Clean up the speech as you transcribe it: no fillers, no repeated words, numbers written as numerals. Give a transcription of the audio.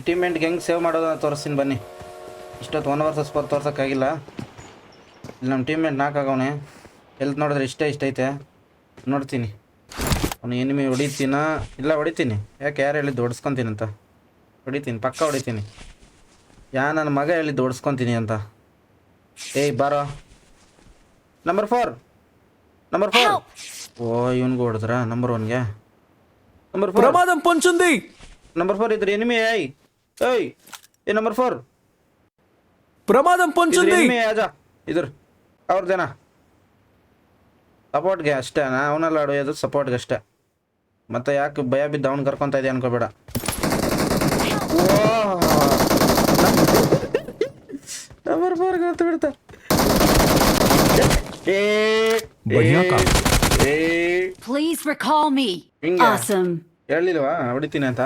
ಟೀಮ್ಮೆಂಟ್ಗೆ ಹೆಂಗೆ ಸೇವ್ ಮಾಡೋದನ್ನ ತೋರಿಸ್ತೀನಿ ಬನ್ನಿ. ಇಷ್ಟೊತ್ತು 1 ವರ್ಸಸ್ 4 ತೋರ್ಸೋಕ್ಕಾಗಿಲ್ಲ. ಇಲ್ಲಿ ನಮ್ಮ ಟೀಮ್ಮೆಂಟ್ ನಾಲ್ಕಾಗವನೆ. ಹೆಲ್ತ್ ನೋಡಿದ್ರೆ ಇಷ್ಟ ಐತೆ. ನೋಡ್ತೀನಿ ಅವನು ಎನಿಮಿ ಹೊಡಿತೀನ ಇಲ್ಲ ಹೊಡಿತೀನಿ. ಯಾಕೆ ಯಾರು ಹೇಳಿದ್ದು ಹೊಡ್ಸ್ಕೊತೀನಿ ಅಂತ? ಹೊಡಿತೀನಿ, ಪಕ್ಕ ಹೊಡಿತೀನಿ. ನನ್ನ ಮಗ ಹೇಳಿದ್ದು ಹೊಡ್ಸ್ಕೊತೀನಿ ಅಂತ. ಏಯ್ ಬಾರೋ. ನಂಬರ್ 4. ಓ ಇವನ್ಗೂ ಹೊಡೆದ್ರ ನಂಬರ್ 1ಗೆ. ನಂಬರ್ 4 ప్రమాదం పొంచుంది. ನಂಬರ್ 4 ಇದ್ರ ಎನಿಮಿ. ಏಯ್ ಏ ನಂಬರ್ 4 ప్రమాదం పొంచుంది. ಎನಿಮಿ ಆಜಾ ಇದ್ರ ಅವ್ರದ್ದೇನಾ ಸಪೋರ್ಟ್ಗೆ ಅಷ್ಟೇ. ಅವನೆಲ್ಲ ಹೊಡೆಯೋದು ಸಪೋರ್ಟ್ಗೆ ಅಷ್ಟೇ. ಮತ್ತೆ ಯಾಕೆ ಭಯ ಬಿದ್ದು ಅವ್ನು ಕರ್ಕೊತಾ ಇದೆಯಾ ಅನ್ಕೋಬೇಡ. ನಂಬರ್ 4 ಗೊತ್ತು ಬಿಡ್ತಾ. Please recall me. Awesome. ಹೇಳಿಲ್ವಾ ಹೊಡಿತೀನಿ ಅಂತ?